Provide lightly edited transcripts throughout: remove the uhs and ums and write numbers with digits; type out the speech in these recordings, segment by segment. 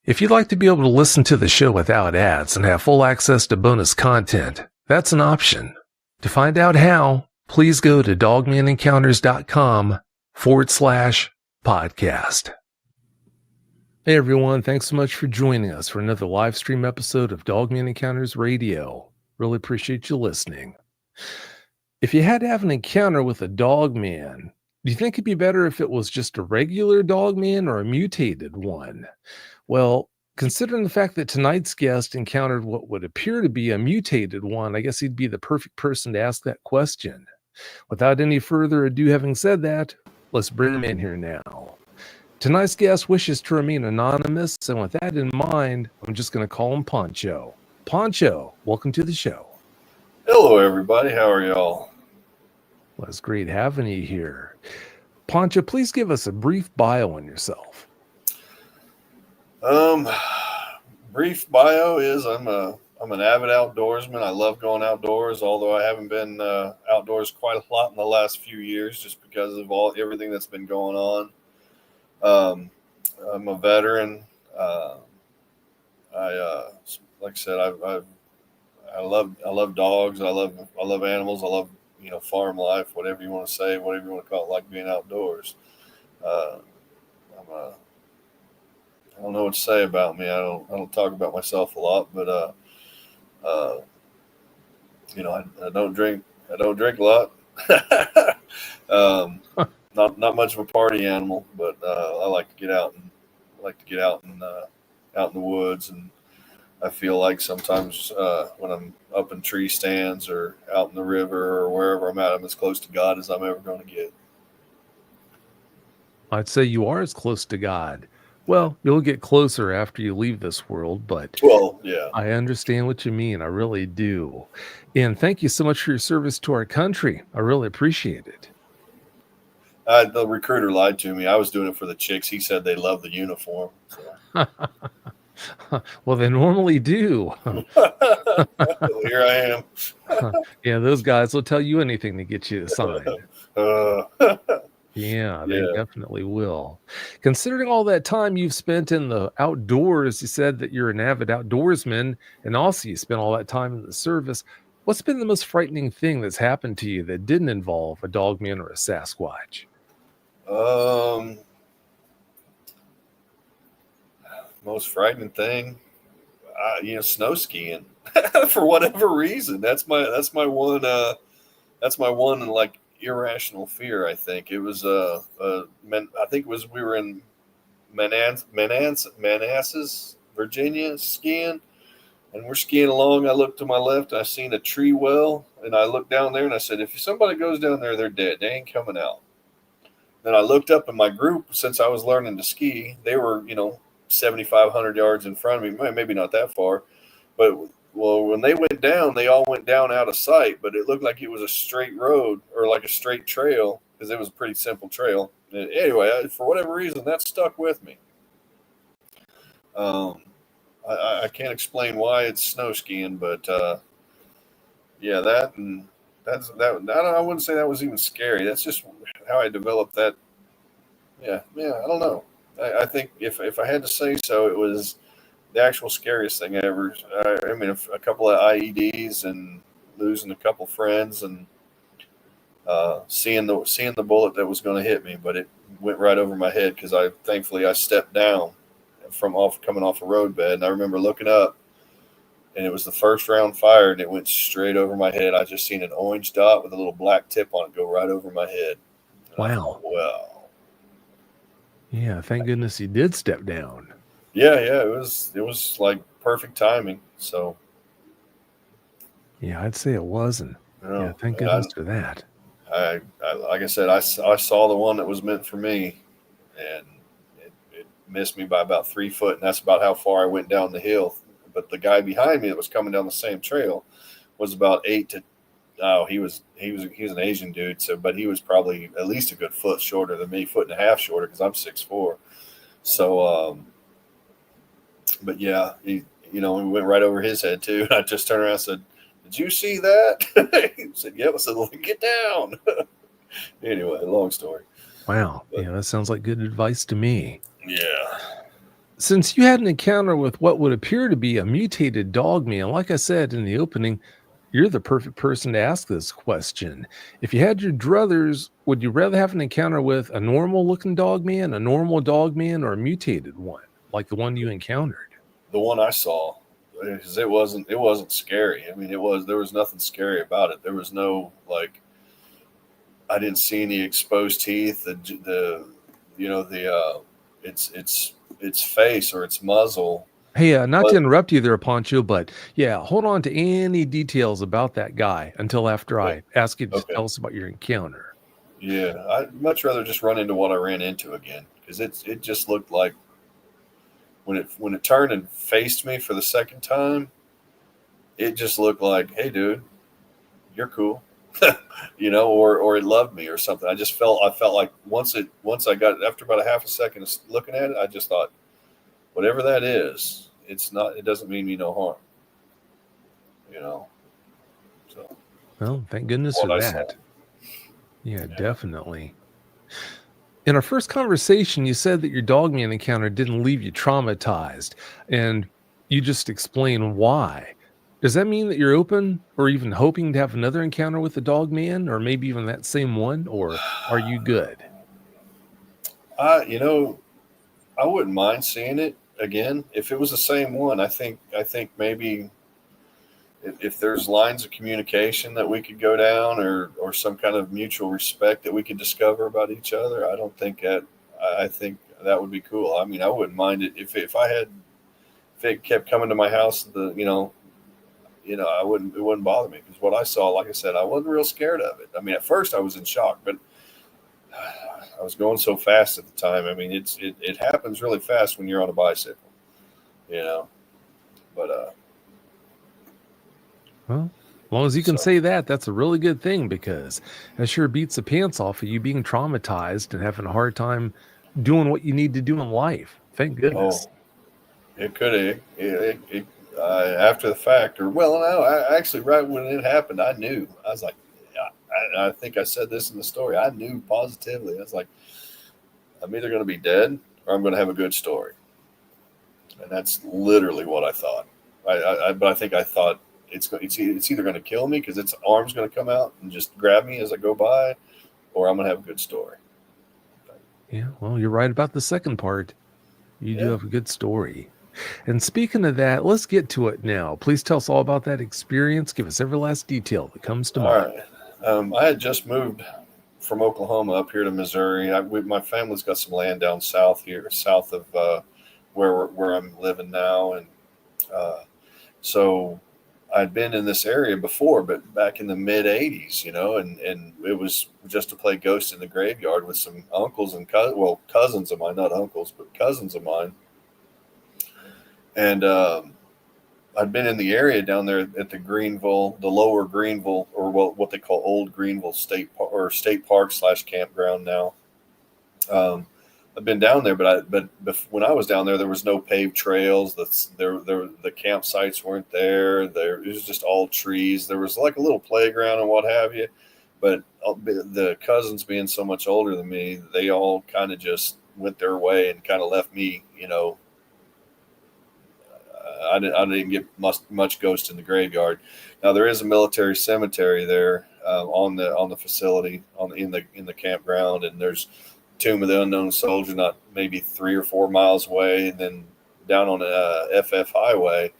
If you'd like to be able to listen to the show without ads and have full access to bonus content, that's an option. To find out how, please go to dogmanencounters.com/podcast. Hey everyone, thanks so much for joining us for another live stream episode of Dogman Encounters Radio. Really appreciate you listening. If you had to have an encounter with a dogman, do you think it'd be better if it was just a regular dogman or a mutated one? Well, considering the fact that tonight's guest encountered what would appear to be a mutated one, I guess he'd be the perfect person to ask that question. Without any further ado, having said that, let's bring him in here now. Tonight's guest wishes to remain anonymous, and with that in mind, I'm just going to call him Poncho. Poncho, welcome to the show. Hello, everybody. How are y'all? Well, it's great having you here. Poncho, please give us a brief bio on yourself. Brief bio is I'm an avid outdoorsman. I love going outdoors, although I haven't been outdoors quite a lot in the last few years just because of everything that's been going on. I'm a veteran. Like I said, I love dogs. I love animals. I love farm life, whatever you want to say, whatever you want to call it, like being outdoors. I don't know what to say about me. I don't talk about myself a lot, but I don't drink a lot. Not much of a party animal, but I like to get out and out in the woods, and I feel like sometimes when I'm up in tree stands or out in the river or wherever I'm at, I'm as close to God as I'm ever going to get. I'd say you are as close to God. Well, you'll get closer after you leave this world, but yeah, I understand what you mean. I really do. And thank you so much for your service to our country. I really appreciate it. The recruiter lied to me. I was doing it for the chicks. He said they love the uniform. So. Well, they normally do. Here I am. Yeah, those guys will tell you anything to get you to sign. Yeah, they definitely will. Considering all that time you've spent in the outdoors, you said that you're an avid outdoorsman, and also you spent all that time in the service. What's been the most frightening thing that's happened to you that didn't involve a dogman or a Sasquatch? Most frightening thing, snow skiing. For whatever reason, that's my one like irrational fear. I think it was we were in Manassas, Virginia, skiing, and we're skiing along. I looked to my left, and I seen a tree well, and I looked down there, and I said, if somebody goes down there, they're dead. They ain't coming out. Then I looked up in my group. Since I was learning to ski, they were 7,500 yards in front of me, maybe not that far, but when they went down, they all went down out of sight, but it looked like it was a straight road or like a straight trail because it was a pretty simple trail. And anyway, for whatever reason, that stuck with me. I can't explain why it's snow skiing, but I wouldn't say that was even scary. That's just how I developed that. Yeah, I don't know. I think if I had to say so, it was the actual scariest thing ever. I mean, a couple of IEDs and losing a couple friends and seeing the bullet that was going to hit me, but it went right over my head because thankfully I stepped down coming off a roadbed, and I remember looking up, and it was the first round fired, and it went straight over my head. I just seen an orange dot with a little black tip on it go right over my head. Wow. Wow. Yeah, thank goodness you did step down. Yeah, it was like perfect timing. So yeah, I'd say it wasn't. Yeah, thank goodness for that. I like I said, I saw the one that was meant for me, and it missed me by about 3 foot, and that's about how far I went down the hill. But the guy behind me that was coming down the same trail was about 8 to. Oh, he was an Asian dude. So, but he was probably at least a good foot shorter than me, 1.5 foot shorter because I'm 6'4". So, but yeah, we went right over his head too. I just turned around and said, "Did you see that?" He said, "Yep." I said, "Well, get down." Anyway, long story. Wow. Yeah, that sounds like good advice to me. Yeah. Since you had an encounter with what would appear to be a mutated dogman, like I said in the opening, you're the perfect person to ask this question. If you had your druthers, would you rather have an encounter with a normal looking dogman, a normal dogman, or a mutated one, like the one you encountered? The one I saw, because it wasn't scary. I mean, there was nothing scary about it. There was no like, I didn't see any exposed teeth. The you know the its face or its muzzle. Hey, not to But interrupt you there, Poncho, but yeah, hold on to any details about that guy until after okay, I ask you to okay, tell us about your encounter. yeah, I'd much rather just run into what I ran into again because it just looked like when it turned and faced me for the second time, it just looked like, hey, dude, you're cool. Or it loved me or something. I felt like once I got after about a half a second of looking at it, I just thought, whatever that is, it doesn't mean me no harm, you know. So Well, thank goodness what for I saw. that. Yeah, Yeah. definitely. In our first conversation, you said that your dogman encounter didn't leave you traumatized, and you just explained why. Does that mean that you're open or even hoping to have another encounter with the dogman, or maybe even that same one, or are you good? I you know, I wouldn't mind seeing it again. If it was the same one, I think maybe if there's lines of communication that we could go down or some kind of mutual respect that we could discover about each other, I don't think that I think that would be cool. I mean, I wouldn't mind it if it kept coming to my house, I wouldn't it wouldn't bother me because what I saw, like I said, I wasn't real scared of it. I mean, at first I was in shock, but I was going so fast at the time. I mean, it happens really fast when you're on a bicycle, you know. But Well, as long as you can so say that, that's a really good thing because that sure beats the pants off of you being traumatized and having a hard time doing what you need to do in life. Thank oh, goodness. it could after the fact, or well, no, actually right when it happened, I knew. I was like, yeah, I think I said this in the story. I knew positively. I was like, I'm either going to be dead or I'm going to have a good story, and that's literally what I thought. But I think I thought it's either going to kill me because its arm's going to come out and just grab me as I go by, or I'm going to have a good story. Yeah, well, you're right about the second part. You do Yeah. have a good story. And speaking of that, let's get to it now. Please tell us all about that experience. Give us every last detail that comes to All mind. right. I had just moved from Oklahoma up here to Missouri. My family's got some land down south here, south of where I'm living now, and uh, so I'd been in this area before, but back in the mid '80s, and it was just to play Ghost in the Graveyard with some uncles and cousins of mine, not uncles, but cousins of mine, and I'd been in the area down there at the Greenville, the lower Greenville, or what they call Old Greenville State Park / campground now. Um, I've been down there, but when I was down there, there was no paved trails. The campsites weren't there. It was just all trees. There was like a little playground and what have you. But the cousins being so much older than me, they all kind of just went their way and kind of left me, I didn't get much Ghost in the Graveyard. Now there is a military cemetery there on the facility in the campground, and there's Tomb of the Unknown Soldier not maybe 3 or 4 miles away, and then down on FF Highway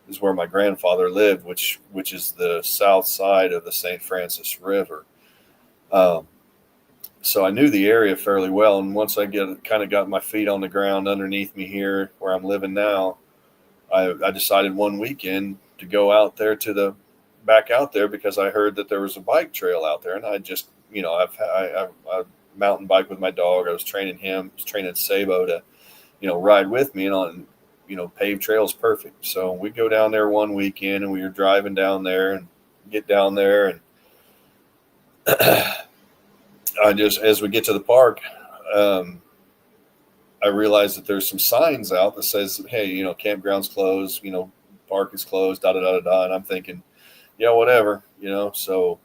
is where my grandfather lived, which is the south side of the St. Francis River. Um, so I knew the area fairly well, and once I got my feet on the ground underneath me here where I'm living now, I decided one weekend to go out there back out there because I heard that there was a bike trail out there, and I just, I mountain bike with my dog. I was training Sabot to, ride with me, and on, paved trails perfect. So we go down there one weekend, and we were driving down there and get down there, and as we get to the park, um, I realized that there's some signs out that says, "Hey, campground's closed. Park is closed." Da da da da da. And I'm thinking, yeah, whatever. So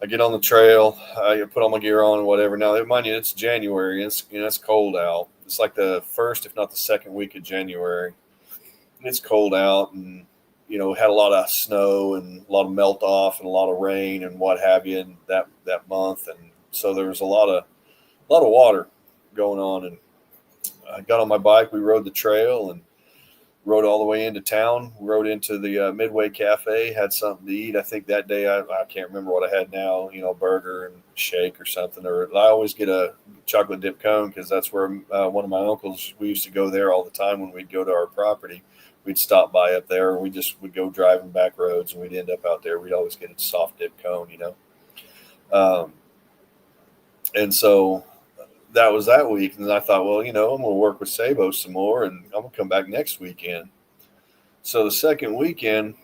I get on the trail. I put all my gear on and whatever. Now, mind you, it's January. It's cold out. It's like the first, if not the second week of January. It's cold out, and had a lot of snow and a lot of melt off and a lot of rain and what have you in that month, and so there was a lot of water going on. And I got on my bike. We rode the trail and rode all the way into town. Rode into the Midway Cafe. Had something to eat. I think that day I can't remember what I had now. Burger and shake or something. Or I always get a chocolate dip cone because that's where one of my uncles. We used to go there all the time when we'd go to our property. We'd stop by up there. We just would go driving back roads, and we'd end up out there. We'd always get a soft dip cone, and so that was that week. And then I thought, well, I'm going to work with Sabot some more, and I'm going to come back next weekend. So the second weekend,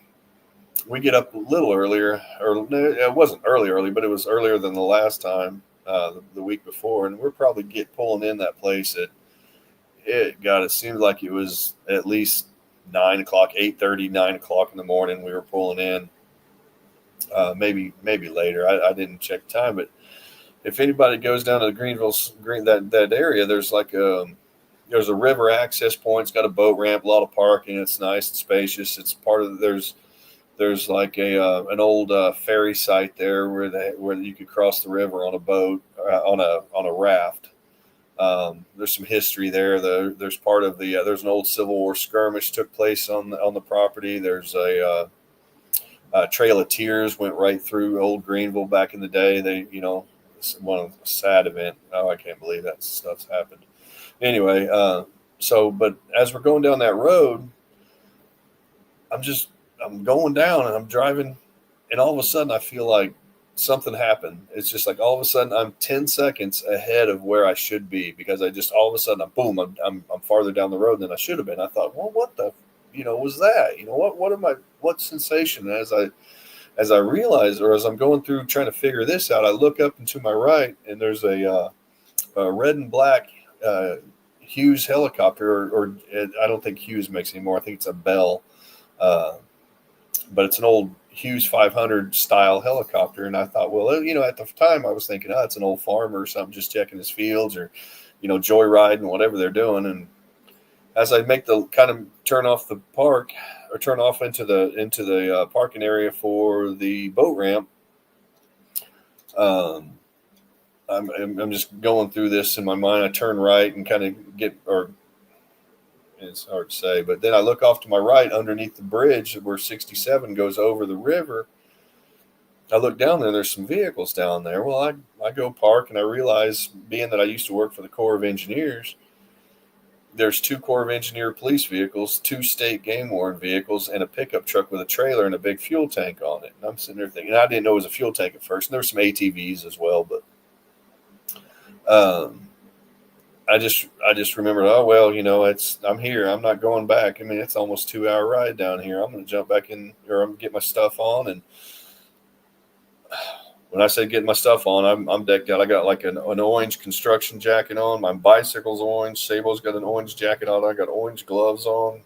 we get up a little earlier, or it wasn't early, but it was earlier than the last time, the week before. And we're probably pulling in that place it seemed like it was at least 9 o'clock, 8:30, 9 o'clock in the morning. We were pulling in, maybe later. I didn't check the time, but if anybody goes down to the Greenville, that area, there's there's a river access point. It's got a boat ramp, a lot of parking. It's nice and spacious. It's part of there's like an old ferry site there where you could cross the river on a boat, on a raft. There's some history there. There's part of there's an old Civil War skirmish took place on the property. There's a Trail of Tears went right through old Greenville back in the day. They, one of the sad event. Oh, I can't believe that stuff's happened. Anyway, but as we're going down that road, I'm going down and I'm driving, and all of a sudden I feel like something happened. It's just like all of a sudden I'm 10 seconds ahead of where I should be, because I just all of a sudden I'm farther down the road than I should have been. I thought, well, what the was that? What sensation? As I realize, or as I'm going through trying to figure this out, I look up and to my right, and there's a red and black Hughes helicopter, or I don't think Hughes makes anymore. I think it's a Bell, but it's an old Hughes 500 style helicopter. And I thought, well, at the time I was thinking, it's an old farmer or something, just checking his fields, or, joyriding, whatever they're doing. And as I make the kind of turn off the park, or turn off into the parking area for the boat ramp, I'm just going through this in my mind. I turn right and kind of it's hard to say, but then I look off to my right underneath the bridge where 67 goes over the river. I look down there, there's some vehicles down there. Well, I go park, and I realize, being that I used to work for the Corps of Engineers, there's 2 Corps of Engineer police vehicles, 2 state game warden vehicles, and a pickup truck with a trailer and a big fuel tank on it. And I'm sitting there thinking, I didn't know it was a fuel tank at first. And there were some ATVs as well, but I just remembered, oh, well, I'm here. I'm not going back. I mean, it's almost 2-hour ride down here. I'm going to jump back in, or I'm going to get my stuff on. And when I say get my stuff on, I'm decked out. I got like an orange construction jacket on. My bicycle's orange. Sabot's got an orange jacket on. I got orange gloves on.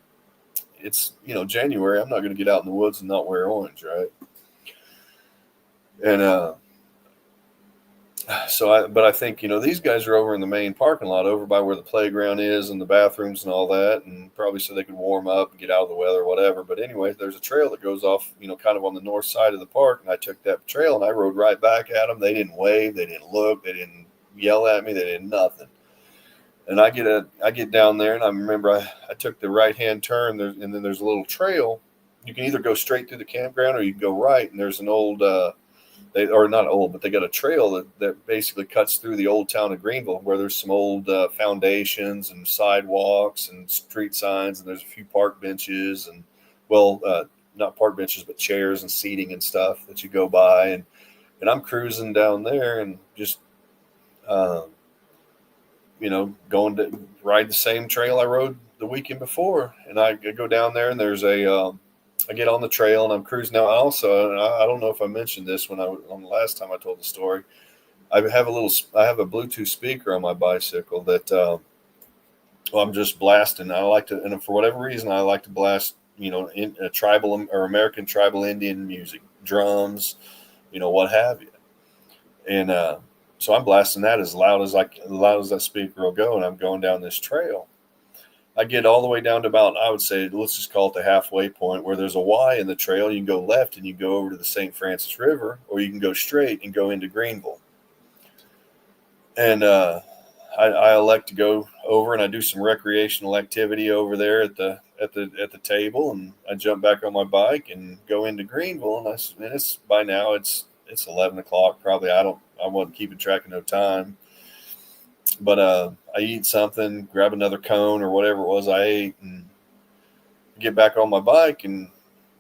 It's, January. I'm not going to get out in the woods and not wear orange, right? And but I think, these guys are over in the main parking lot, over by where the playground is and the bathrooms and all that, and probably so they could warm up and get out of the weather or whatever. But anyway, there's a trail that goes off, kind of on the north side of the park, and I took that trail and I rode right back at them. They didn't wave, they didn't look, they didn't yell at me, they did nothing. And I get down there, and I remember I took the right-hand turn, and then there's a little trail. You can either go straight through the campground, or you can go right, and there's an old they got a trail that basically cuts through the old town of Greenville, where there's some old foundations and sidewalks and street signs, and there's a few park benches, and not park benches, but chairs and seating and stuff that you go by. And I'm cruising down there and just, going to ride the same trail I rode the weekend before. And I go down there, and there's I get on the trail, and I'm cruising now. Also, and I don't know if I mentioned this on the last time I told the story. I have a Bluetooth speaker on my bicycle that I'm just blasting. I like to, and for whatever reason, I like to blast, in tribal or American tribal Indian music, drums, what have you. And So I'm blasting that as loud as that speaker will go, and I'm going down this trail. I get all the way down to about, I would say, let's just call it the halfway point, where there's a Y in the trail. You can go left and you go over to the St. Francis River, or you can go straight and go into Greenville. And I elect to go over, and I do some recreational activity over there at the table, and I jump back on my bike and go into Greenville. And it's by now it's 11 o'clock probably. I wasn't keeping track of no time. But I eat something, grab another cone or whatever it was I ate, and get back on my bike, and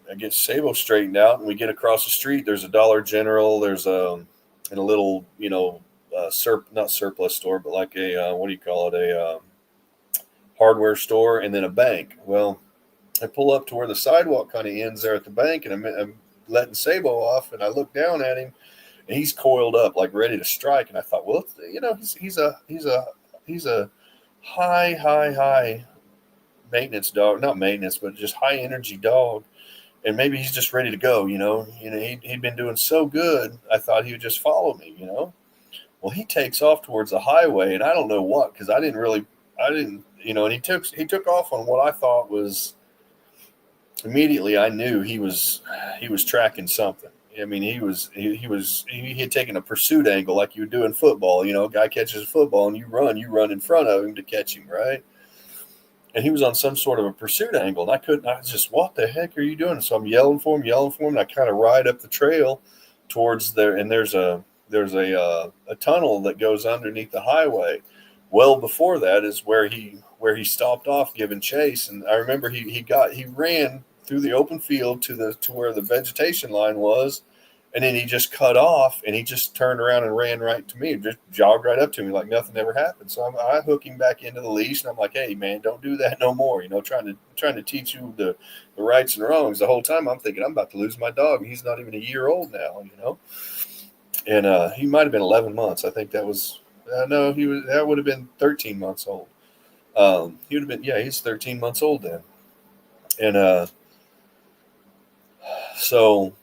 I get Sabot straightened out, and we get across the street. There's a Dollar General. There's a little, not surplus store, but like a what do you call it? A hardware store, and then a bank. Well, I pull up to where the sidewalk kind of ends there at the bank, and I'm letting Sabot off, and I look down at him. And he's coiled up, like ready to strike. And I thought, well, he's a high maintenance dog, not maintenance, but just high energy dog. And maybe he's just ready to go. He'd been doing so good. I thought he would just follow me. Well, he takes off towards the highway, and I don't know what, because I didn't. And he took off on what I thought was. Immediately, I knew he was tracking something. I mean, he had taken a pursuit angle like you would do in football. A guy catches a football and you run in front of him to catch him, right? And he was on some sort of a pursuit angle, and I was just, what the heck are you doing? So I'm yelling for him, and I kind of ride up the trail towards there, and there's a tunnel that goes underneath the highway. Well, before that is where he stopped off giving chase, and I remember he ran through the open field to where the vegetation line was, and then he just cut off, and he just turned around and ran right to me, just jogged right up to me like nothing ever happened. So I hook him back into the leash, and I'm like, hey man, don't do that no more. Trying to teach you the rights and wrongs. The whole time I'm thinking I'm about to lose my dog, and he's not even a year old now. And he might have been 11 months. I think that was no, that would have been 13 months old. He would have been, he's 13 months old then. And so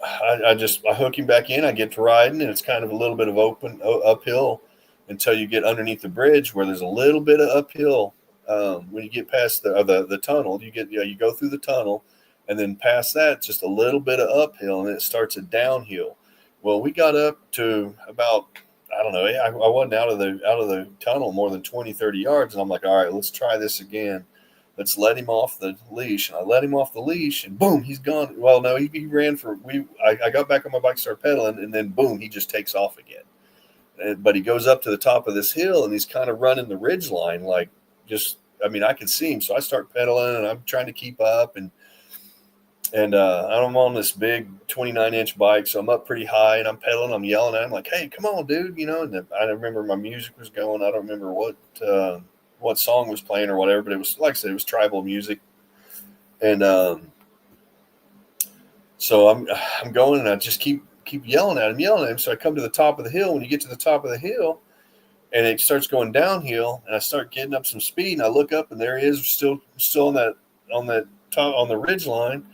I hook him back in. I get to riding, and it's kind of a little bit of open uphill until you get underneath the bridge, where there's a little bit of uphill. When you get past the tunnel, you go through the tunnel, and then past that, just a little bit of uphill, and it starts a downhill. Well, we got up to about, I don't know, I wasn't out of the tunnel more than 20, 30 yards, and I'm like, all right, let's try this again. Let's let him off the leash. And I let him off the leash, and boom, he's gone. Well, no, he ran I got back on my bike, started pedaling, and then boom, he just takes off again. But he goes up to the top of this hill, and he's kind of running the ridge line, I can see him. So I start pedaling, and I'm trying to keep up, and I'm on this big 29-inch bike, so I'm up pretty high, and I'm pedaling. I'm yelling at him like, hey, come on, dude. And I remember my music was going. I don't remember what song was playing or whatever, but it was, like I said, it was tribal music. And so I'm going, and I just keep yelling at him. So I come to the top of the hill. When you get to the top of the hill, and it starts going downhill, and I start getting up some speed, and I look up, and there he is, still on that top, on the ridge line.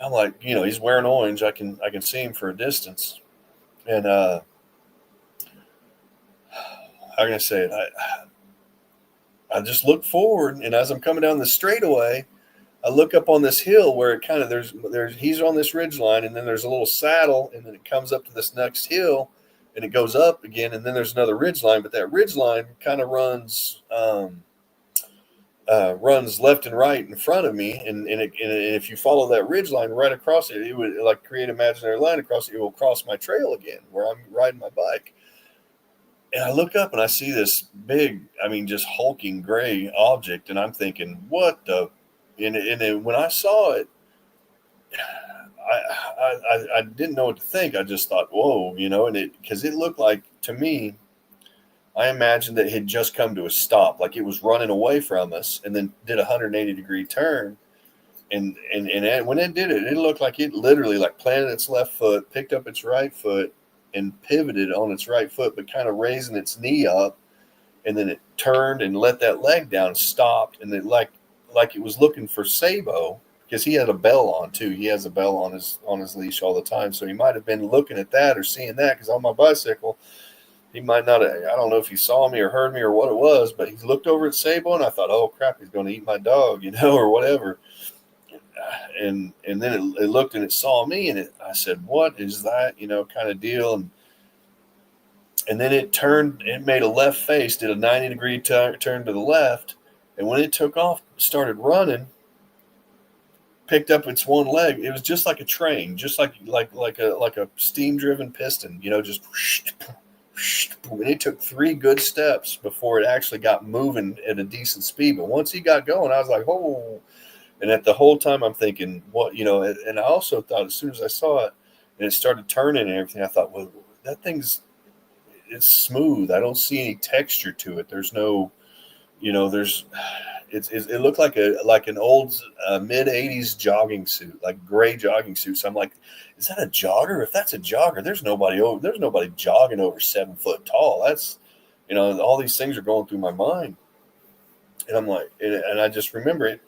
I'm like, he's wearing orange. I can see him for a distance. And how can I say it? I just look forward, and as I'm coming down the straightaway, I look up on this hill where it kind of he's on this ridge line, and then there's a little saddle, and then it comes up to this next hill, and it goes up again, and then there's another ridge line, but that ridge line kind of runs left and right in front of me, and if you follow that ridge line right across it, it would like create an imaginary line across it. It will cross my trail again where I'm riding my bike. And I look up, and I see this big, just hulking gray object, and I'm thinking, what the? And when I saw it, I didn't know what to think. I just thought, whoa, and because it looked like, to me, I imagined that it had just come to a stop, like it was running away from us, and then did a 180-degree turn. And when it did it, it looked like it literally like planted its left foot, picked up its right foot, and pivoted on its right foot, but kind of raising its knee up, and then it turned and let that leg down, stopped, and it like it was looking for Sabot, because he had a bell on too. He has a bell on his leash all the time, so he might have been looking at that or seeing that, because on my bicycle, he might not have, I don't know if he saw me or heard me or what it was, but he looked over at Sabot, and I thought, oh crap, he's going to eat my dog, or whatever. And then it looked and it saw me, and I said, what is that, kind of deal. And then it made a left face, did a 90-degree turn to the left. And when it took off, started running, picked up its one leg. It was just like a train, just like a steam driven piston, just and it took 3 good steps before it actually got moving at a decent speed. But once he got going, I was like, oh, and at the whole time I'm thinking, what, and I also thought as soon as I saw it and it started turning and everything, I thought, well, that it's smooth. I don't see any texture to it. There's no, it looked like an old mid 80s jogging suit, like gray jogging suit. So I'm like, is that a jogger? If that's a jogger, there's nobody jogging over 7 foot tall. That's, all these things are going through my mind. And I'm like, and I just remember it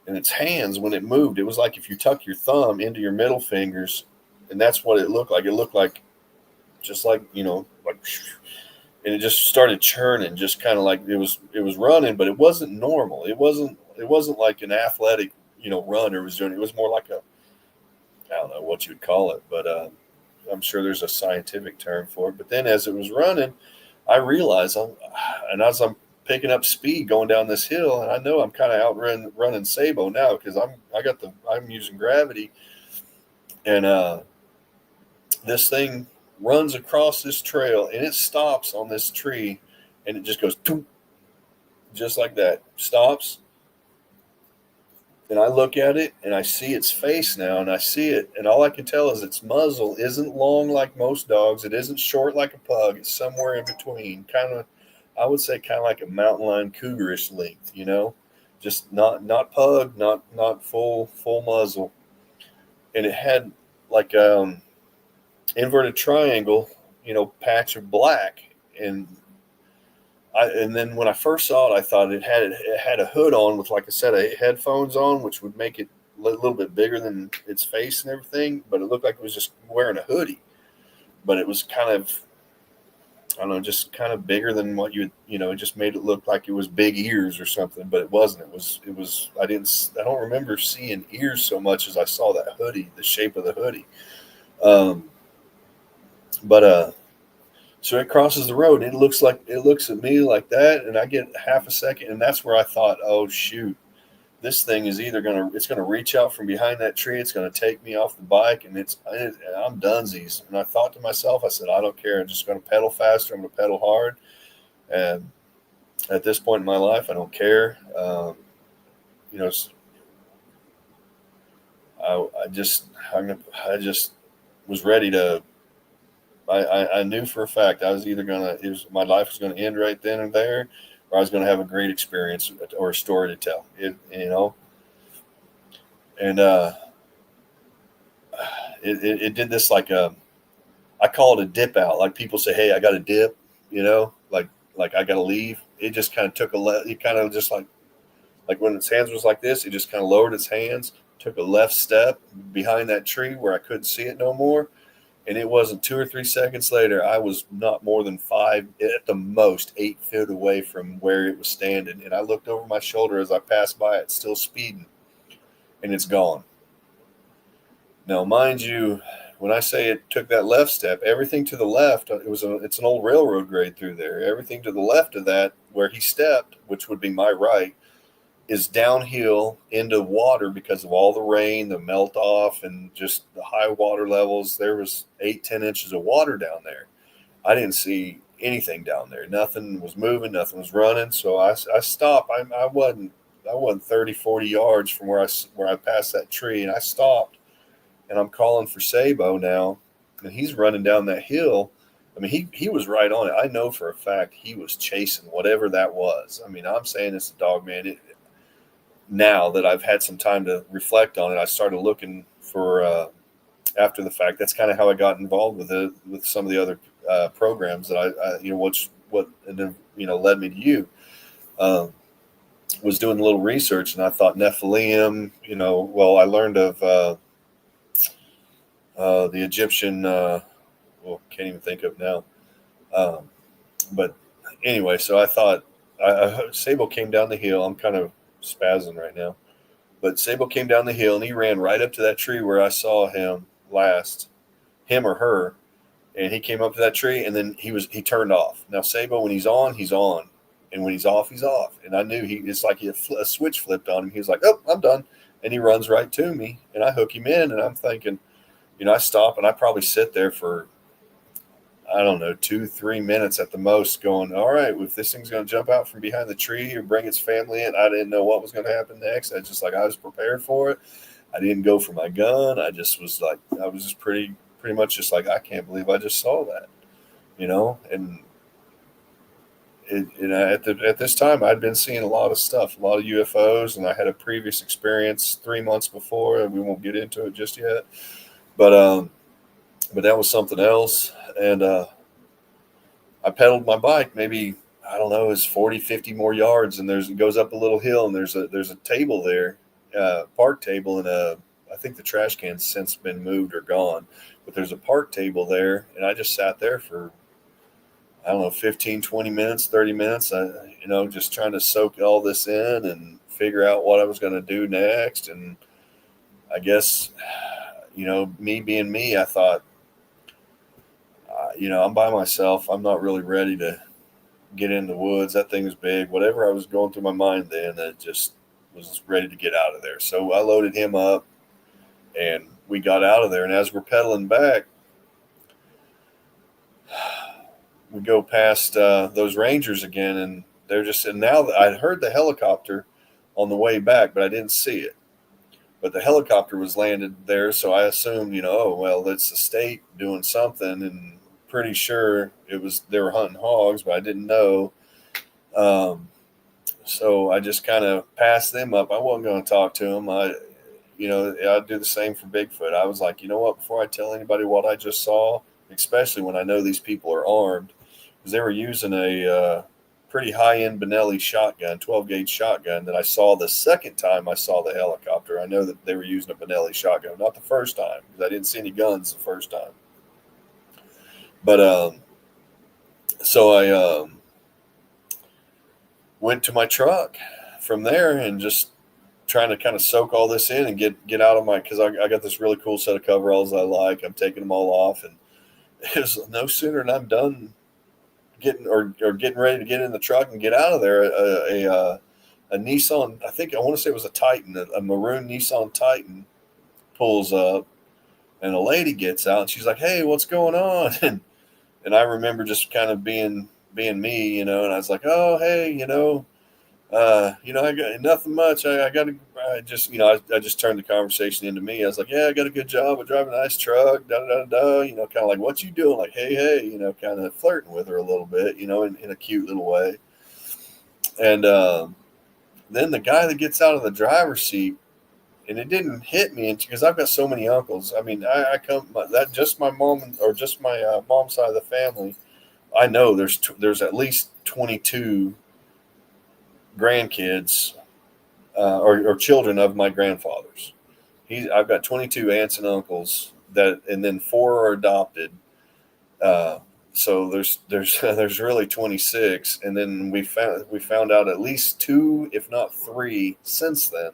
in its hands when it moved. It was like if you tuck your thumb into your middle fingers, and that's what it looked like. It looked like just like, like, and it just started churning, just kind of like it was running, but it wasn't normal. It wasn't like an athletic, runner was doing. It was more like I don't know what you'd call it, but I'm sure there's a scientific term for it. But then as it was running, I realized as I'm picking up speed going down this hill, and I know I'm kind of running Sabot now because I'm using gravity, and this thing runs across this trail and it stops on this tree, and it just goes just like that, stops. And I look at it and I see its face now, and I see it, and all I can tell is its muzzle isn't long like most dogs. It isn't short like a pug. It's somewhere in between, kind of, I would say, kind of like a mountain lion cougarish length, just not pug, not full muzzle. And it had like inverted triangle, patch of black. And then when I first saw it, I thought it had a hood on with like a set of headphones on, which would make it a little bit bigger than its face and everything. But it looked like it was just wearing a hoodie. But it was kind of, I don't know, just kind of bigger than what it just made it look like it was big ears or something. But it wasn't. It was. I don't remember seeing ears so much as I saw that hoodie, the shape of the hoodie. So it crosses the road, and it looks at me like that, and I get half a second, and that's where I thought, oh shoot, this thing is either it's gonna reach out from behind that tree, it's gonna take me off the bike, and I'm dunsies. And I thought to myself, I said, I don't care, I'm just gonna pedal faster, I'm gonna pedal hard. And at this point in my life, I don't care. I just was ready to. I knew for a fact I was either my life was gonna end right then and there, or I was gonna have a great experience or a story to tell. And it did this like I call it a dip out. Like people say, hey, I got to dip, like I got to leave. It just kind of took it kind of just like when its hands was like this, it just kind of lowered its hands, took a left step behind that tree where I couldn't see it no more. And it wasn't 2 or 3 seconds later, I was not more than 5, at the most 8 feet away from where it was standing. And I looked over my shoulder as I passed by it, still speeding, and it's gone. Now, mind you, when I say it took that left step, everything to the left, it's an old railroad grade through there. Everything to the left of that, where he stepped, which would be my right, is downhill into water because of all the rain, the melt off, and just the high water levels. There was 8-10 inches of water down there. I didn't see anything down there. Nothing was moving, nothing was running. So I stopped. I wasn't 30, 40 yards from where I passed that tree, and I stopped, and I'm calling for Sabot now, and he's running down that hill. I mean, he was right on it. I know for a fact he was chasing whatever that was. I mean, I'm saying it's a dog, man. Now that I've had some time to reflect on it, I started looking for after the fact. That's kind of how I got involved with some of the other programs that I what led me to you. Was doing a little research, and I thought Nephilim. I learned of the Egyptian. Can't even think of it now. But anyway, so I thought Sabot came down the hill. I'm kind of spazzing right now. But Sabot came down the hill and he ran right up to that tree where I saw him last, him or her, and he came up to that tree and then he turned off. Now Sabot, when he's on, and when he's off, And I knew it's like a switch flipped on him. He was like, "Oh, I'm done," and he runs right to me, and I hook him in, and I'm thinking, I stop and I probably sit there for, I don't know, 2-3 minutes at the most, going, all right, if this thing's going to jump out from behind the tree or bring its family in, I didn't know what was going to happen next. I was prepared for it. I didn't go for my gun. I was just pretty much just like, I can't believe I just saw that, and at this time I'd been seeing a lot of stuff, a lot of UFOs, and I had a previous experience 3 months before, and we won't get into it just yet, but that was something else. And I pedaled my bike maybe, I don't know, it's 40-50 more yards, and it goes up a little hill, and there's a table there, park table, and I think the trash can's since been moved or gone, but there's a park table there, and I just sat there for, I don't know, 15, 20 minutes, 30 minutes, just trying to soak all this in and figure out what I was going to do next. And I guess, me being me, I thought, I'm by myself. I'm not really ready to get in the woods. That thing was big. Whatever I was going through my mind then, that just was ready to get out of there. So I loaded him up and we got out of there. And as we're pedaling back, we go past those Rangers again, and they're just, and now I'd heard the helicopter on the way back, but I didn't see it. But the helicopter was landed there, so I assumed, oh, well, it's the state doing something, and pretty sure they were hunting hogs, but I didn't know. So I just kind of passed them up. I wasn't going to talk to them. I'd do the same for Bigfoot. I was like, you know what, before I tell anybody what I just saw, especially when I know these people are armed, because they were using a pretty high-end Benelli shotgun, 12-gauge shotgun, that I saw the second time I saw the helicopter. I know that they were using a Benelli shotgun, not the first time, because I didn't see any guns the first time. But so I went to my truck from there and just trying to kind of soak all this in and get out of my, because I got this really cool set of coveralls I like. I'm taking them all off, and it was no sooner than I'm done getting ready to get in the truck and get out of there, a Nissan, I want to say it was a Titan, a maroon Nissan Titan, pulls up, and a lady gets out, and she's like, "Hey, what's going on?" And I remember just kind of being me, and I was like, "Oh, hey, I got nothing much. I just turned the conversation into me. I was like, yeah, I got a good job. I drive a nice truck, kind of like, what you doing? Like, hey, kind of flirting with her a little bit, in a cute little way. And then the guy that gets out of the driver's seat, and it didn't hit me because I've got so many uncles. I mean, just my mom or just my mom's side of the family. I know there's at least 22 grandkids or children of my grandfathers. I've got 22 aunts and uncles and then 4 are adopted. So there's really 26, and then we found out at least 2, if not 3, since then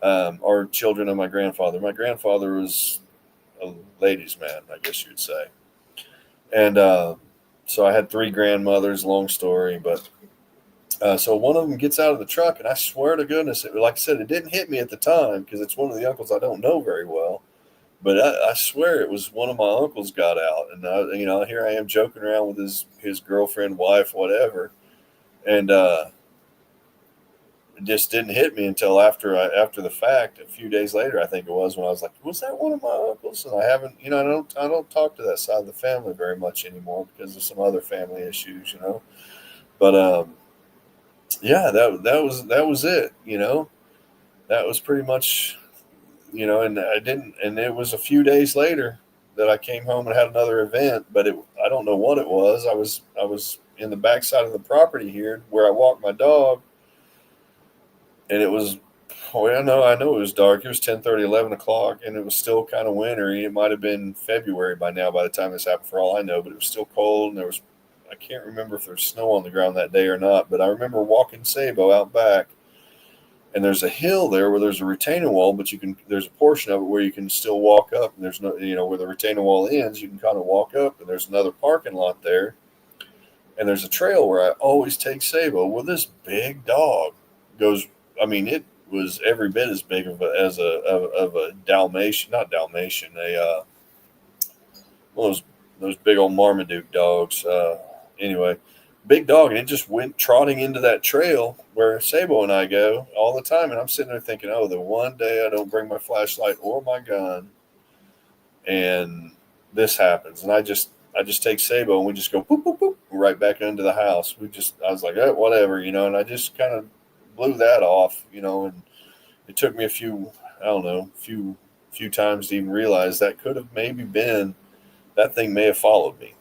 are children of my grandfather. My grandfather was a ladies' man, I guess you'd say, and so I had 3 grandmothers. Long story, but. So one of them gets out of the truck, and I swear to goodness, like I said, it didn't hit me at the time because it's one of the uncles I don't know very well. But I swear it was one of my uncles got out, and here I am joking around with his girlfriend, wife, whatever, and it just didn't hit me until after the fact. A few days later, I think it was, when I was like, "Was that one of my uncles?" And I haven't, I don't talk to that side of the family very much anymore because of some other family issues, But yeah, that was it, that was pretty much, and and it was a few days later that I came home and had another event, but I don't know what it was. I was in the backside of the property here where I walk my dog, and it was, I know it was dark. It was 10:30, 11 o'clock, and it was still kind of wintry. It might have been February by now by the time this happened, for all I know, but it was still cold, and there was I can't remember if there's snow on the ground that day or not, but I remember walking Sabot out back, and there's a hill there where there's a retaining wall, but there's a portion of it where you can still walk up, and there's no, where the retaining wall ends, you can kind of walk up, and there's another parking lot there, and there's a trail where I always take Sabot. Well, this big dog goes, I mean, it was every bit as big as a Dalmatian, not Dalmatian, one of those big old Marmaduke dogs. Anyway, big dog, and it just went trotting into that trail where Sabot and I go all the time. And I'm sitting there thinking, oh, the one day I don't bring my flashlight or my gun, and this happens, and I just take Sabot and we just go boop boop boop right back into the house. I was like, oh, whatever, and I just kind of blew that off, and it took me a few times to even realize that could have maybe been, that thing may have followed me.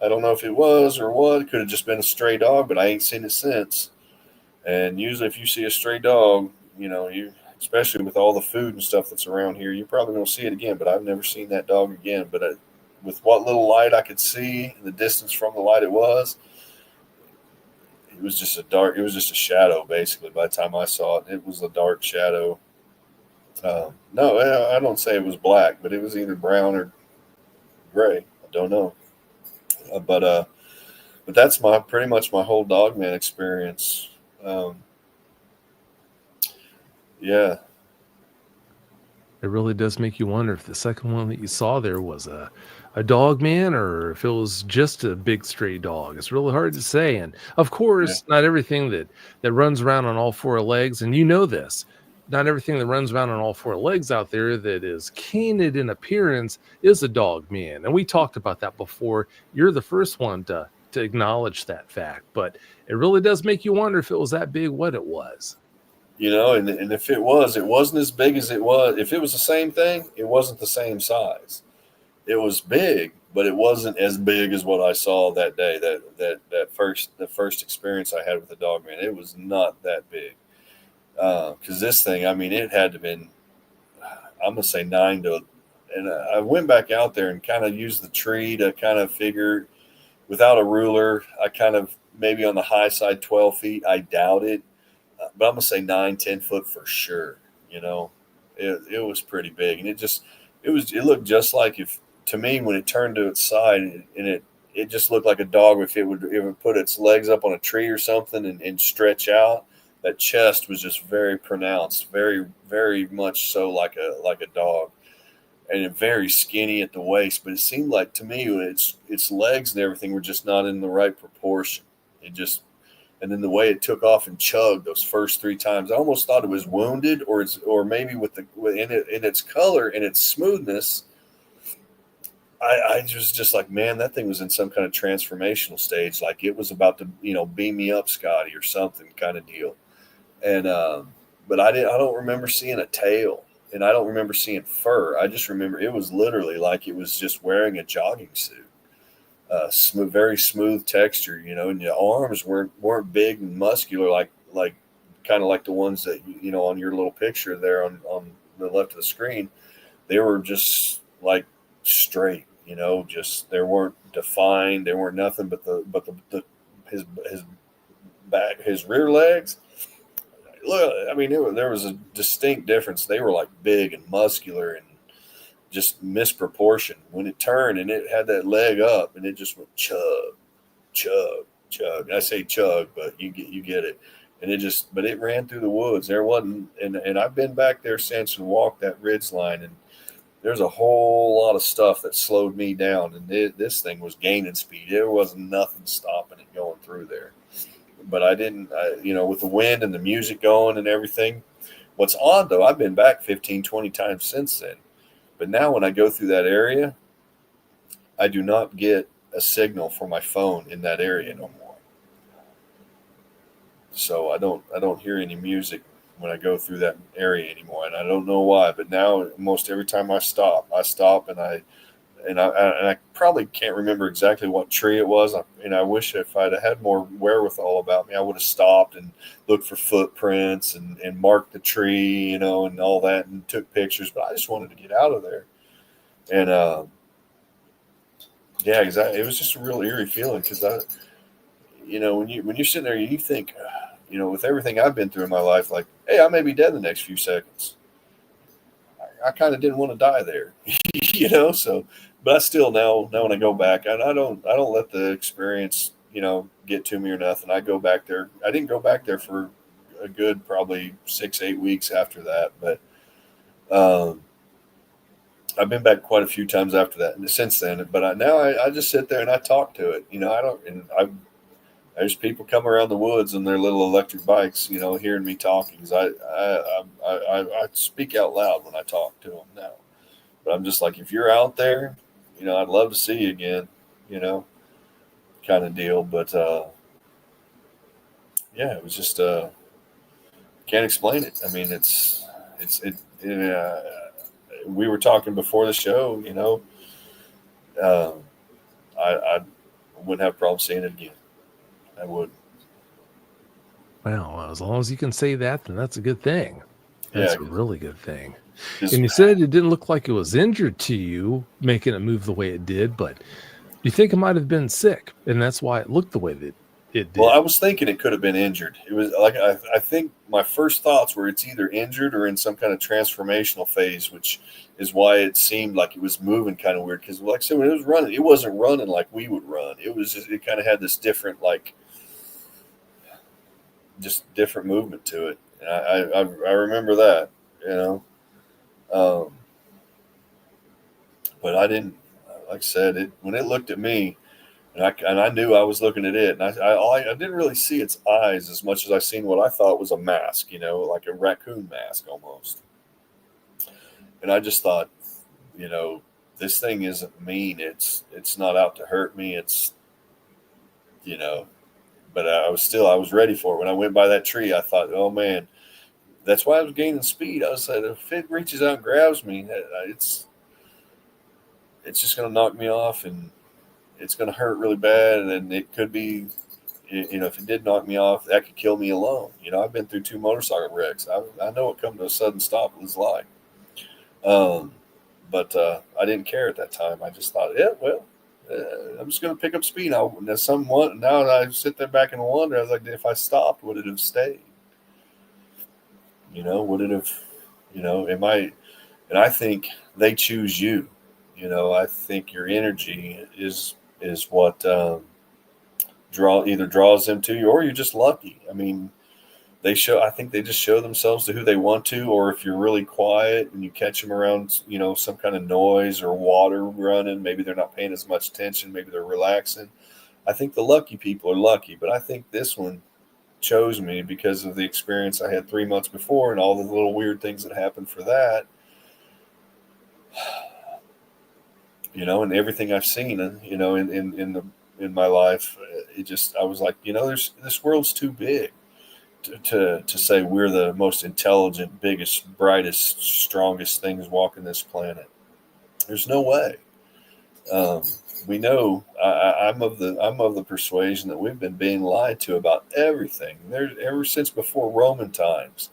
I don't know if it was or what. It could have just been a stray dog, but I ain't seen it since. And usually if you see a stray dog, you, especially with all the food and stuff that's around here, you're probably going to see it again, but I've never seen that dog again. But with what little light I could see and the distance from the light it was just a shadow, basically. By the time I saw it, it was a dark shadow. No, I don't say it was black, but it was either brown or gray. I don't know. But that's pretty much my whole Dogman experience. Yeah. It really does make you wonder if the second one that you saw there was a Dogman or if it was just a big stray dog. It's really hard to say. And of course, not everything that runs around on all four legs, and this, not everything that runs around on all four legs out there that is canid in appearance is a Dogman. And we talked about that before. You're the first one to acknowledge that fact. But it really does make you wonder if it was that big, what it was. And if it wasn't as big as it was. If it was the same thing, it wasn't the same size. It was big, but it wasn't as big as what I saw that day. The first experience I had with the Dogman, it was not that big. Because this thing, I mean, it had to been, I'm gonna say 9 to, and I went back out there and kind of used the tree to kind of figure, without a ruler. I kind of maybe on the high side 12 feet. I doubt it. But I'm gonna say 9-10 foot for sure. It was pretty big, and it looked just like, if to me, when it turned to its side, and it just looked like a dog if it would put its legs up on a tree or something and stretch out. That chest was just very pronounced, very very much so like a dog, and very skinny at the waist. But it seemed like to me its legs and everything were just not in the right proportion. And then the way it took off and chugged those first 3 times, I almost thought it was wounded, or maybe in its color and its smoothness. I was just like, man, that thing was in some kind of transformational stage, like it was about to, beam me up, Scotty, or something kind of deal. And but I don't remember seeing a tail, and I don't remember seeing fur. I just remember it was literally like it was just wearing a jogging suit. Smooth, very smooth texture, and the arms weren't big and muscular like kind of like the ones that on your little picture there on the left of the screen. They were just like straight, just, they weren't defined. They weren't nothing but his back, his rear legs. Look, I mean, there was a distinct difference. They were like big and muscular and just misproportioned when it turned, and it had that leg up, and it just went chug, chug, chug. I say chug, but you get it. And but it ran through the woods. There wasn't, and I've been back there since and walked that ridge line, and there's a whole lot of stuff that slowed me down, and this thing was gaining speed. There wasn't nothing stopping it going through there. But I didn't, with the wind and the music going and everything. What's odd though, I've been back 15, 20 times since then. But now when I go through that area, I do not get a signal for my phone in that area no more. So I don't hear any music when I go through that area anymore, and I don't know why. But now almost every time I stop, and I probably can't remember exactly what tree it was. And I wish if I'd had more wherewithal about me, I would have stopped and looked for footprints and marked the tree, and all that, and took pictures. But I just wanted to get out of there. And Yeah, exactly. It was just a real eerie feeling because when you're sitting there, you think, with everything I've been through in my life, like, hey, I may be dead in the next few seconds. I kind of didn't want to die there, So, but I still now when I go back, and I don't let the experience, get to me or nothing. I go back there. I didn't go back there for a good probably 6-8 weeks after that, but um, I've been back quite a few times after that and since then. But now I just sit there and I talk to it. I don't, and there's people come around the woods on their little electric bikes, hearing me talking. 'Cause I speak out loud when I talk to them now. But I'm just like, if you're out there, I'd love to see you again, you know, kind of deal. But yeah, it was just can't explain it. I mean, it's it. it we were talking before the show, uh, I wouldn't have a problem seeing it again. I would. Well, as long as you can say that, then that's a good thing. Yeah, That's a really good thing. because And you said it didn't look like it was injured to you, making it move the way it did, but you think it might have been sick, and that's why it looked the way that it well, did. I was thinking it could have been injured. It was like I think my first thoughts were it's either injured or in some kind of transformational phase, which is why it seemed like it was moving kind of weird. Because, like I said, when it was running, it wasn't running like we would run. It was just, it kind of had this different, like, just different movement to it. And I remember that, you know. Um, but I didn't, like I said, it when it looked at me, and I knew I was looking at it, and I didn't really see its eyes as much as I seen what I thought was a mask, like a raccoon mask almost. And I just thought, you know, this thing isn't mean. It's not out to hurt me. It's you know, but I was ready for it. When I went by that tree, I thought, oh man, that's why I was gaining speed. I was saying, if it reaches out and grabs me, it's just going to knock me off, and it's going to hurt really bad. And then it could be, if it did knock me off, that could kill me alone. I've been through 2 motorcycle wrecks. I know what coming to a sudden stop was like. Um, but I didn't care at that time. I just thought, yeah, well, I'm just going to pick up speed. Now I sit there back and wonder. I was like, if I stopped, would it have stayed? Would it have? Am I? And I think they choose you. I think your energy is what either draws them to you, or you're just lucky. I mean, I think they just show themselves to who they want to, or if you're really quiet and you catch them around, some kind of noise or water running, maybe they're not paying as much attention, maybe they're relaxing. I think the lucky people are lucky, but I think this one chose me because of the experience I had 3 months before and all the little weird things that happened for that, and everything I've seen, in my life. I was like, this world's too big to say we're the most intelligent, biggest, brightest, strongest things walking this planet. There's no way. Um, we know. I'm of the persuasion that we've been being lied to about everything. Ever since before Roman times.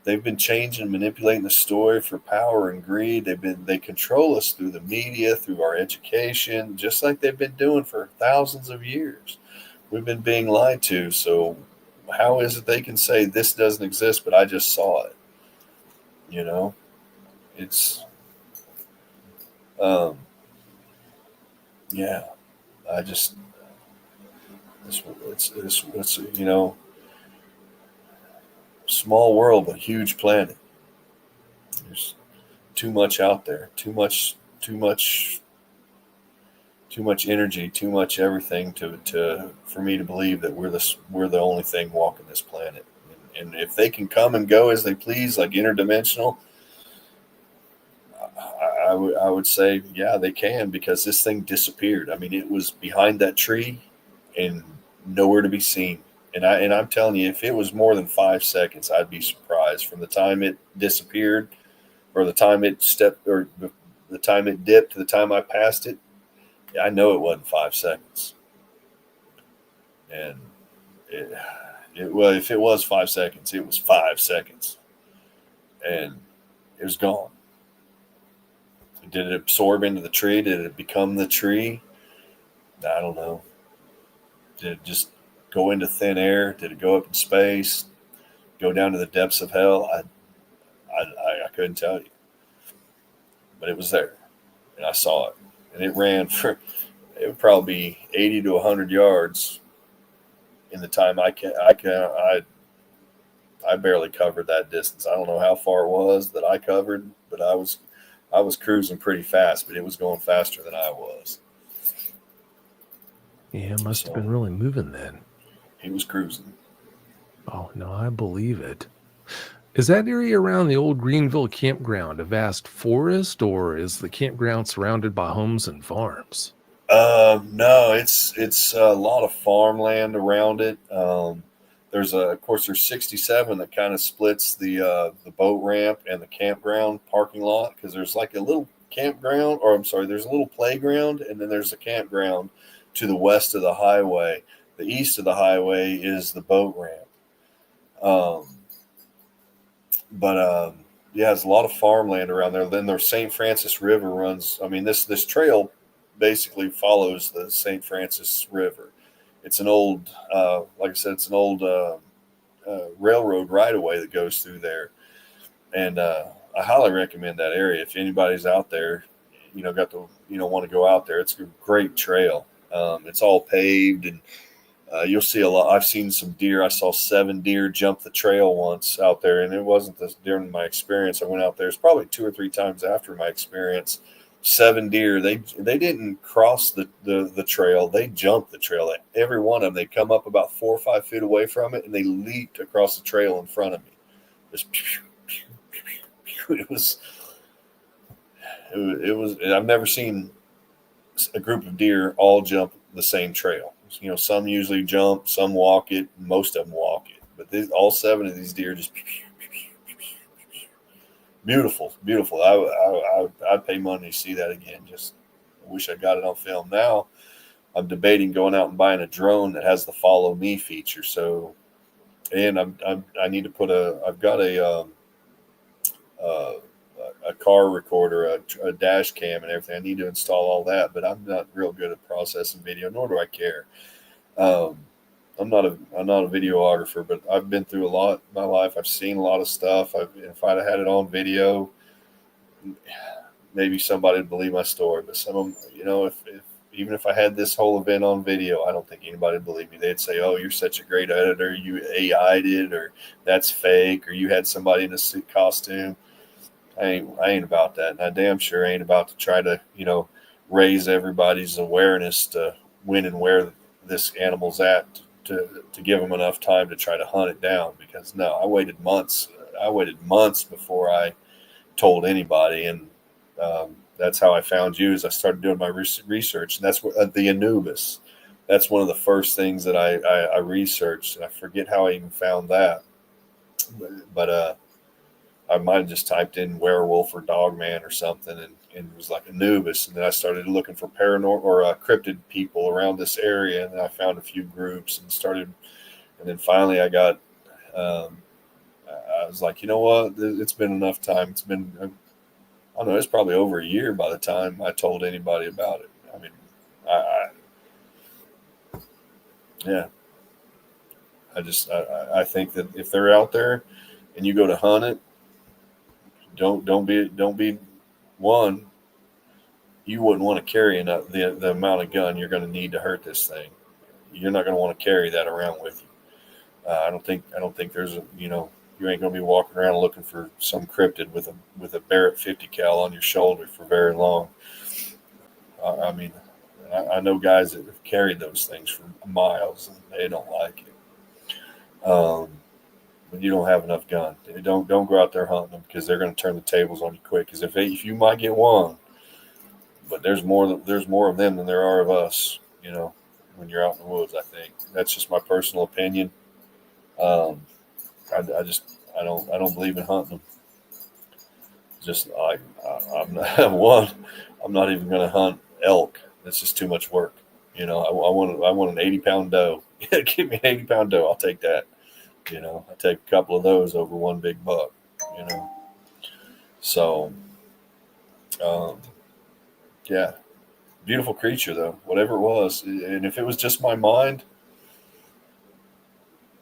They've been changing and manipulating the story for power and greed. They control us through the media, through our education, just like they've been doing for thousands of years. We've been being lied to. So how is it they can say this doesn't exist, but I just saw it? You know, it's um, yeah. I just it's small world but huge planet. There's too much out there. Too much energy, too much everything to for me to believe that we're the only thing walking this planet. And if they can come and go as they please, like interdimensional, I would say, yeah, they can, because this thing disappeared. I mean, it was behind that tree and nowhere to be seen. And I'm telling you, if it was more than 5 seconds, I'd be surprised. From the time it disappeared, or the time it stepped, or the time it dipped to the time I passed it, I know it wasn't 5 seconds. And well, if it was 5 seconds, it was 5 seconds, and it was gone. Did it absorb into the tree? Did it become the tree? I don't know. Did it just go into thin air? Did it go up in space? Go down to the depths of hell? I couldn't tell you, but it was there, and I saw it, and it ran for it would probably be 80 to 100 yards in the time I barely covered that distance. I don't know how far it was that I covered, but I was cruising pretty fast, but it was going faster than I was. Yeah, it must have been So really moving then. he was cruising. Oh, no, I believe it. Is that area around the old Greenville campground a vast forest, or is the campground surrounded by homes and farms? No, it's a lot of farmland around it. There's of course there's 67 that kind of splits the boat ramp and the campground parking lot, because there's like a little campground, or I'm sorry, there's a little playground, and then there's a campground to the west of the highway. The east of the highway is the boat ramp. Um, but yeah, there's a lot of farmland around there. Then there's St. Francis River runs. I mean, this trail basically follows the St. Francis River. It's an old, like I said, it's an old railroad right of way that goes through there, and I highly recommend that area. If anybody's out there, got to want to go out there, it's a great trail. It's all paved, and you'll see a lot. I've seen some deer. I saw 7 deer jump the trail once out there, and it wasn't this during my experience. I went out there. It's probably 2 or 3 times after my experience. 7 deer. They didn't cross the trail. They jumped the trail. Every one of them. They come up about 4 or 5 feet away from it, and they leaped across the trail in front of me. Just pew, pew, pew, pew. It was. I've never seen a group of deer all jump the same trail. Some usually jump, some walk it, most of them walk it. But all 7 of these deer just beautiful, beautiful. I'd pay money to see that again. Just I wish I got it on film. Now I'm debating going out and buying a drone that has the follow me feature. So, and I need to put I've got uh, a car recorder, a dash cam, and everything. I need to install all that, but I'm not real good at processing video, nor do I care. Um, I'm not a videographer, but I've been through a lot in my life. I've seen a lot of stuff. If I'd have had it on video, maybe somebody would believe my story. But some of them, if even if I had this whole event on video, I don't think anybody would believe me. They'd say, "Oh, you're such a great editor. You AI'd it, or that's fake, or you had somebody in a suit costume." I ain't about that, and I damn sure ain't about to try to raise everybody's awareness to when and where this animal's at, to give them enough time to try to hunt it down. Because no, I waited months. I waited months before I told anybody, and that's how I found you. As I started doing my research, and that's what the Anubis. That's one of the first things that I researched, and I forget how I even found that, but I might have just typed in werewolf or dogman or something, and it was like Anubis. And then I started looking for paranormal or cryptid people around this area, and then I found a few groups and started. And then finally, I got. I was like, you know what? It's been enough time. It's been. I don't know. It's probably over a year by the time I told anybody about it. I mean, I yeah. I think that if they're out there, and you go to hunt it, don't be one. You wouldn't want to carry enough the amount of gun you're going to need to hurt this thing. You're not going to want to carry that around with you. I don't think there's you ain't going to be walking around looking for some cryptid with a Barrett 50 cal on your shoulder for very long. I mean, I know guys that have carried those things for miles and they don't like it. But you don't have enough gun. Don't go out there hunting them, because they're going to turn the tables on you quick. Because if you might get one, but there's more of them than there are of us. When you're out in the woods, I think that's just my personal opinion. Um, I don't believe in hunting them. Just I'm not one. I'm not even going to hunt elk. That's just too much work. I want an 80-pound doe. Give me an 80-pound doe. I'll take that. I take a couple of those over one big buck. So, um, yeah. Beautiful creature, though, whatever it was. And if it was just my mind,